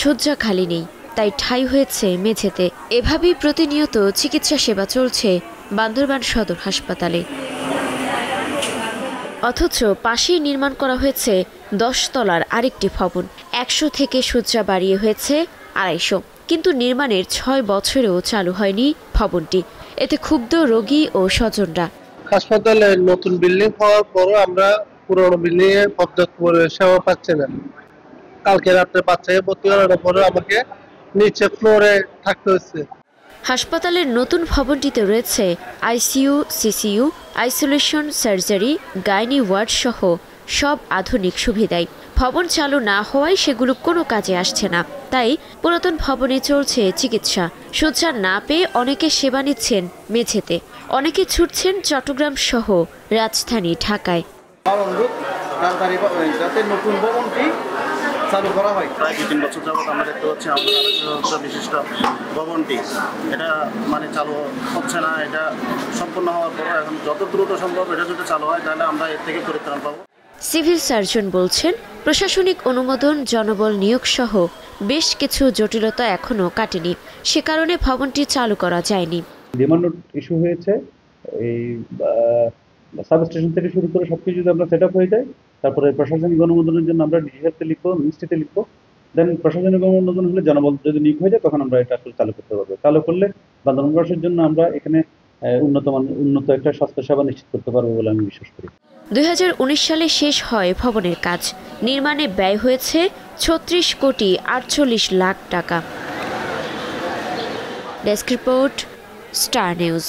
শয্যা খালি নেই, তাই ঠাঁই হয়েছে মেঝেতে। এভাবেই প্রতিনিয়ত চিকিৎসা সেবা চলছে বান্দরবান সদর হাসপাতালে। অথচ পাশেই নির্মাণ করা হয়েছে 10 তলার আরেকটি ভবন। 100 থেকে শয্যা বাড়িয়ে হয়েছে 250, কিন্তু নির্মাণের 6 বছরেও চালু হয়নি ভবনটি। এতে ক্ষুব্ধ রোগী ও স্বজনরা। হাসপাতালে নতুন বিল্ডিং হওয়ার পরও আমরা পুরনো বিল্ডিং এ পর্যাপ্ত সেবা পাচ্ছি না। কালকে রাত্রে বাচ্চাকে ভর্তি করানোর পরে আমাকে নিচে ফ্লোরে থাকতে হচ্ছে। হাসপাতালের নতুন ভবনটিতে রয়েছে ICU, CCU, isolation, surgery, gynae ward সহ সব আধুনিক সুবিধাই। ভবন চালু না হওয়ায় সেগুলো কোনো কাজে আসছে না, তাই পুরাতন ভবনে চলছে চিকিৎসা। শয্যা না পেয়ে অনেকে সেবা নিচ্ছেন মেঝেতে, অনেকে ছুটছেন চট্টগ্রাম সহ রাজধানী ঢাকায়। চালু করা হয় প্রায় 2-3 বছর যাবত আমরা দেখতে পাচ্ছি আমাদের 250 বিশিষ্ট ভবনটি এটা চালু হচ্ছে না। এটা সম্পূর্ণ হওয়ার পর এখন যত দ্রুত সম্ভব এটা যদি চালু হয় তাহলে আমরা এর থেকে পরিত্রাণ পাবো। সিভিল সার্জন বলছেন, প্রশাসনিক অনুমোদন, জনবল নিয়োগ সহ বেশ কিছু জটিলতা এখনো কাটেনি, সে কারণে ভবনটি চালু করা যায়নি। ডিমান্ড ইস্যু হয়েছে, এই সাবস্টেশন থেকে শুরু করে সবকিছু যদি আমরা সেট আপ হয়ে যায়, তারপরে প্রশাসনিক অনুমোদনের জন্য আমরা ডিজিটাতে লিখবো, মিনিস্ট্রিতে লিখবো, দেন প্রশাসনিক অনুমোদন হলে জনবল যদি নিয়োগ হয়ে যায় তখন আমরা এটা আসলে চালু করতে পারবো। চালু করলে বান্দরবানবাসীর জন্য আমরা এখানে উন্নত একটা স্বাস্থ্যসেবা নিশ্চিত করতে পারবো বলে আমি বিশ্বাস করি। 2019 সালে শেষ হয় ভবনের কাজ। নির্মাণে ব্যয় হয়েছে 36 কোটি 48 লাখ টাকা। Desk report, star news.